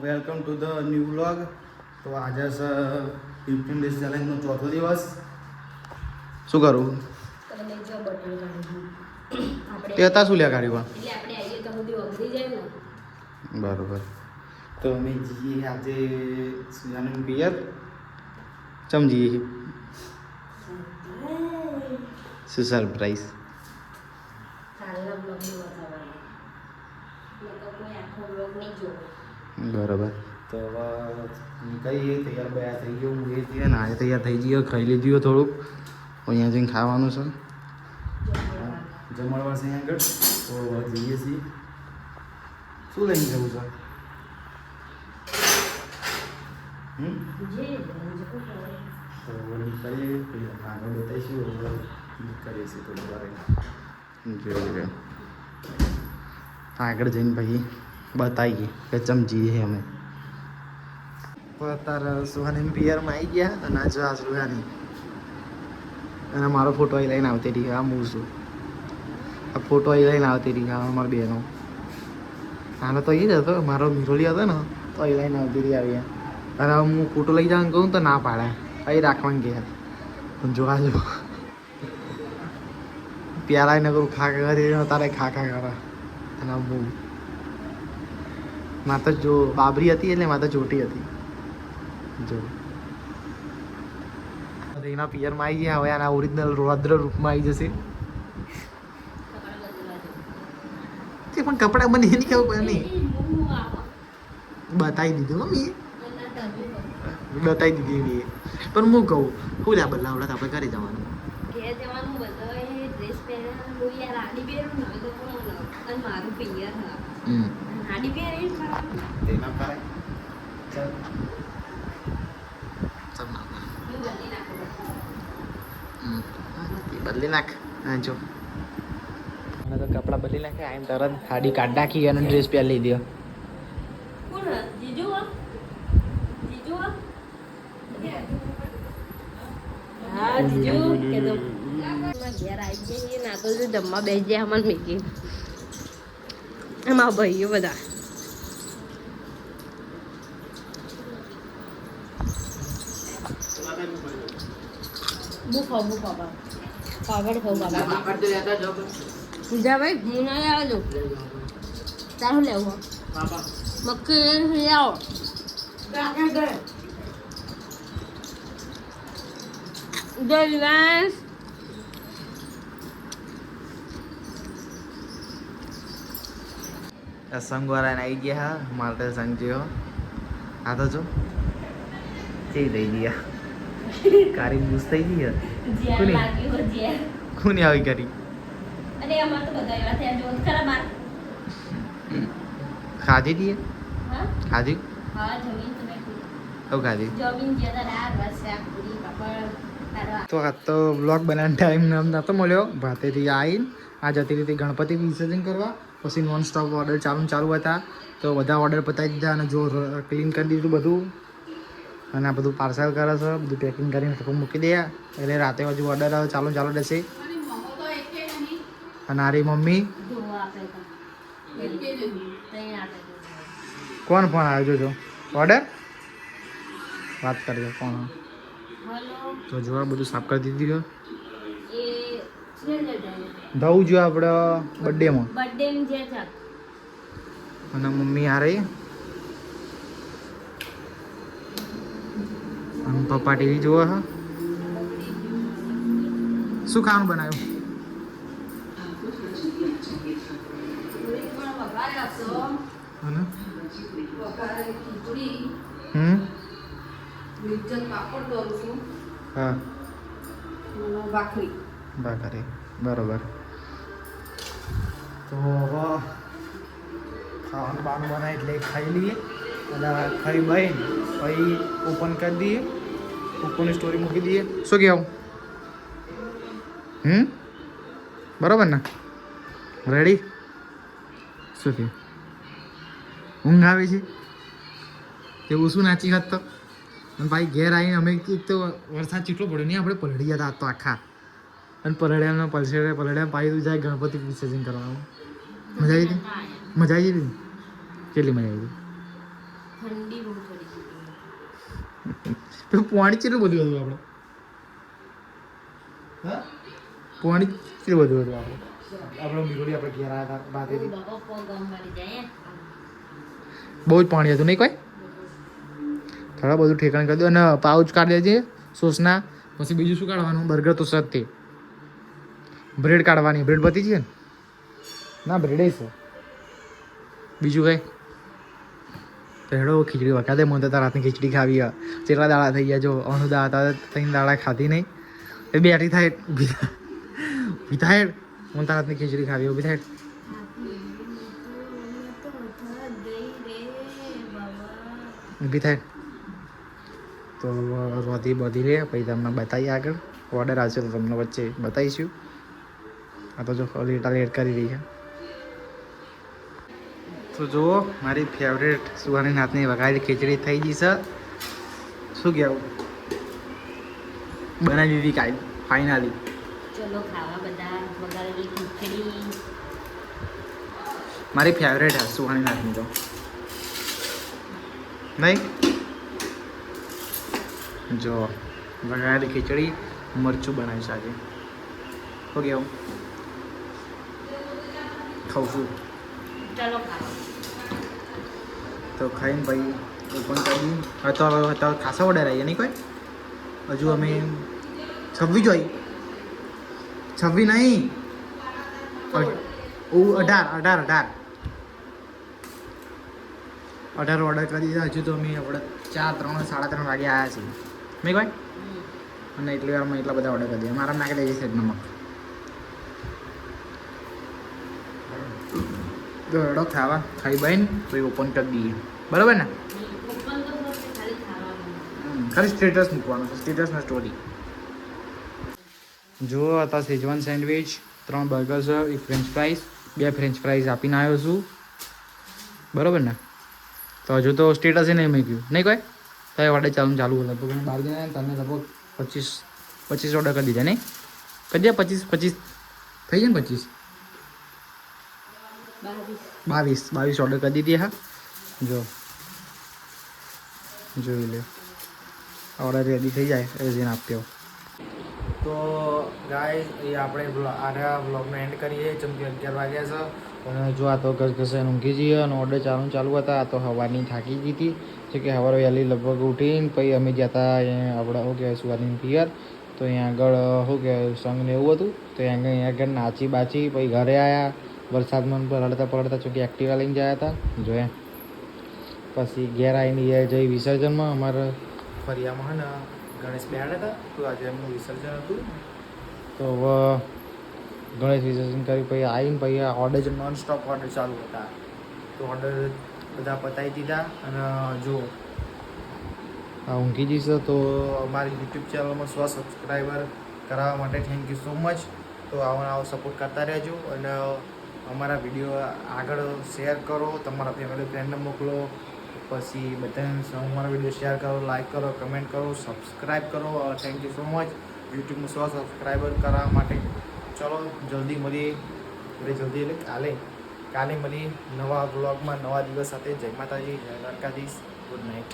Welcome to the new vlog. તો આજે છે 15 ડેઝ ચેલેન્જનો ચોથો દિવસ. શું કરું? તે હતા શું લ્યા કાઢ્યું? બરોબર. તો અમે જઈએ આજે સુજાનું પિયર. ચમ જઈએ? શું સરપ્રાઈઝ? બરાબર. તો હવે નીકળીએ, તૈયાર બયા થઈ ગયો, હું એ થઈએ ને આજે તૈયાર થઈ ગયો, ખાઈ લીધું થોડુંક. અહીંયા જઈને ખાવાનું છે, જમણવાર છે આગળ. તો જઈએ છીએ. શું લઈને જવું છે? તો નીકળીએ, આગળ બતાવીશું, કરીએ છીએ થોડી વાર જોઈએ. આગળ જઈને પછી બતાવીએ કે ચમચી અમે તો અત્યારે સુહાની પિયરમાં આવી ગયા. અને આ જો આ સુહાની અને મારો ફોટો અહીં લઈને આવતી રહી. આ હું છું, આ ફોટો અહીં લઈને આવતી રહી. આ મારી બહેનો. આનો તો એ જ હતો, મારો મિરોલી હતો ને, તો અહીં લઈને આવતી રહી. આવ્યા અને હું ફોટો લઈ જવાનું કહું તો ના પાડે, અહીં રાખવાનું કે પણ જોવા જો પ્યારા ને કરું ખા કરી તારે ખા કરે. અને હું માતા જો બાબરી હતી એટલે માતા ચોટી હતી. જો એના પિયરમાં આવી ગયા. હવે આના ઓરિજિનલ રૌદ્ર રૂપમાં આવી જશે. તે પણ કપડાં બને નહીં ખબર નહીં. બતાવી દીધું મમ્મી, બતાવી દીધી મેં. પણ હું કહું શું લ્યા બદલાવડા આપણે ઘરે જવાનું. બદલી નાખ. હા જો મને તો કપડાં બદલી નાખે. આમ તરત હાડી કાઢ નાખી અને ડ્રેસ પહેરી લીધી. જમવા બેસી જાય અમને મેકી એમાં ભાઈઓ બધા જા ભાઈ હું ના આવજો. તારું લેવું મક્કી આવો. જય વિલાસ સંગવાળાને આવી ગયા. હા મારે સંગ જેવો આ તો જો થઈ ગયા. કારી બૂસ થઈ ગઈ. કોની આવી કરી? ખાધી હતી? ખાધી? ખાધી. તો આ તો બ્લોગ બનાવવાનો ટાઈમ નહોતો મળ્યો. ભાતેથી આવીને આ જતી રીતે ગણપતિ વિસર્જન કરવા. પછી નોન સ્ટોપ ઓર્ડર ચાલુ હતા. તો બધા ઓર્ડર પતાવી દીધા અને જો ક્લીન કરી દીધું બધું. અને આ બધું પાર્સલ કરે છે, બધું પેકિંગ કરીને મૂકી દે. એટલે રાતે હજુ ઓર્ડર ચાલુ રહેશે. અને આરી મમ્મી કોણ ફોન આવ્યો જોજો? ઓર્ડર વાત કરજો કોણ. તો જોવા બધું સાફ કરી દીધી. ધવું જો આપણે બર્થડેમાં. અને મમ્મી આ રહી અને પપ્પા ટીવી જોવે છે. શું ખાવાનું બનાવ્યું? હા ભાખરી. બરોબર. તો હવે ખાવાનું બાનું બનાય એટલે ખાઈ લઈએ. અને ખાઈ બહીને પછી ઓપન કરી દઈએ. ઓપનની સ્ટોરી મૂકી દઈએ. શું કહેવું? બરોબર ને? રેડી? શું કહે? ઊંઘ આવે છે એવું શું નાચી હાથ તો. અને ભાઈ ઘેર આવીને અમે એક તો વરસાદ ચીટલો પડ્યો નહીં, આપણે પલળી ગયા હતા તો આખા. અને પલળ્યાનો પલળ્યા પાઈ તું જાય ગણપતિ વિસર્જન કરવાનું. મજા આવી હતી? મજા આવી હતી? કેટલી મજા આવી હતી? પાણી કેટલું બધું હતું આપણે હા પાણી કેટલું બધું હતું આપણે મીઠોડી આપણે ઘેર આવ્યા હતા બાતેથી બહુ જ પાણી હતું નહીં કોઈ થોડા બધું ઠેકાણ કરી દો અને પાઉચ કાઢી દેજે સોસના પછી બીજું શું કાઢવાનું બર્ગર તો સત્ય બ્રેડ કાઢવાની બ્રેડ પતી છે ને ના બ્રેડ છે બીજું કઈ પહેલો ખીચડી વખતે મને તો રાતની ખીચડી ખાવી કેટલા દાડા થઈ ગયા જો અણુ દાડા હતા 3 દાડા ખાધી નહીં એ બેઠી થાય ઊભી થાય મને રાતની ખીચડી ખાવી ઊભી થાય ઊભી થાય તો રોધી બધી લે પછી તમને બતાવીએ આગળ ઓર્ડર આવશે તો તમને વચ્ચે બતાવીશું આ તો જો લેટ કરી રહી છે તો જુઓ મારી ફેવરેટ સુહાની નાથની વઘારેલી ખીચડી થઈ ગઈ છે શું કહેવું બનાવી દીધી કાંઈ ફાઇનલી ચલો ખાવા બધા વઘારેલી ખીચડી મારી ફેવરેટ છે સુહાની નાથની તો નહીં જો વઘારેલી ખીચડી મરચું બનાવીશ આજે શું કહેવું ખાઉં છું ચલો ખાવા તો ખાઈને ભાઈ ઓપન કરી તો ખાસા ઓર્ડર આવીએ નહીં કોઈ હજુ અમે 26 જોઈ 26 નહીં 18 ઓર્ડર કરી દીધા હજુ તો અમે આપણે 4 3 3:30 વાગે આવ્યા છીએ નહીં કોઈ અને એટલી વારમાં એટલા બધા ઓર્ડર કરી દઈએ મારા નાખી દઈએ છે નમક તો એડો ખાવા ખાઈ બાઈને તો એ ઓપન કરી દઈએ બરાબર ને ખાલી સ્ટેટસ મૂકવાનું છે સ્ટેટસના સ્ટોરી જો હતા સેજવાન સેન્ડવિચ 3 બર્ગર છે 1 ફ્રેન્ચ ફ્રાઈઝ 2 ફ્રેન્ચ ફ્રાઈઝ આપીને આવ્યો છું બરાબર ને તો હજુ તો સ્ટેટસ નહીં મૂક્યું નહીં કોઈ તો એ ઓર્ડર ચાલુ લગભગ બહાર ગયા તમને લગભગ 25 ઓર્ડર કરી દીધા નહીં કરી દે 25 થઈ જાય ને 25 22 ઓર્ડર કરી દીધી હા જો જોઈ લે ઓર્ડર રેડી થઈ જાય એ જઈને આપ્યો તો ગાય એ આપણે આના બ્લોગનો એન્ડ કરીએ જેમ કે 11 વાગ્યા છે અને જો આ તો ઘસે ઊંઘી જઈએ અને ઓર્ડર ચાલુ હતા આ તો હવાની થાકી ગઈ હતી જે કે સવારે વહેલી લગભગ ઉઠીને પછી અમે ગયા હતા અહીંયા આપણે શું કહેવાય સુવાની પિયર તો અહીંયા આગળ શું કહેવાય સંઘ ને એવું હતું તો અહીંયા આગળ નાચી બાચી પછી ઘરે આવ્યા વરસાદમાં પલળતા ચોકી એક્ટિવા લઈને ગયા હતા જોયા પછી ઘેર આવીને જઈ વિસર્જનમાં અમારા ફરિયામાં હે ને ગણેશ બેહાડ્યા હતા તો આજે એમનું વિસર્જન હતું તો હવે ગણેશ વિસર્જન કરી પછી આવીને પછી ઓર્ડર જ નોન સ્ટોપ ઓર્ડર ચાલુ હતા તો ઓર્ડર બધા પતાવી દીધા અને જો આ ઊંઘી જઈશે તો અમારી યુટ્યુબ ચેનલમાં 100 સબસ્ક્રાઈબર કરાવવા માટે થેન્ક યુ સો મચ તો આવો સપોર્ટ કરતા રહેજો અને અમારા વિડીયો આગળ શેર કરો તમારા ફેમિલી ફ્રેન્ડને મોકલો પછી બધાને અમારા વિડીયો શેર કરો લાઈક કરો કમેન્ટ કરો સબસ્ક્રાઈબ કરો થેન્ક યુ સો મચ યુટ્યુબમાં 100 સબસ્ક્રાઈબર કરાવવા માટે ચલો જલ્દી મળીએ જલ્દી એટલે કાલે મળીએ નવા બ્લોગમાં નવા દિવસ સાથે જય માતાજી જય દ્વારકાધીશ ગુડ નાઇટ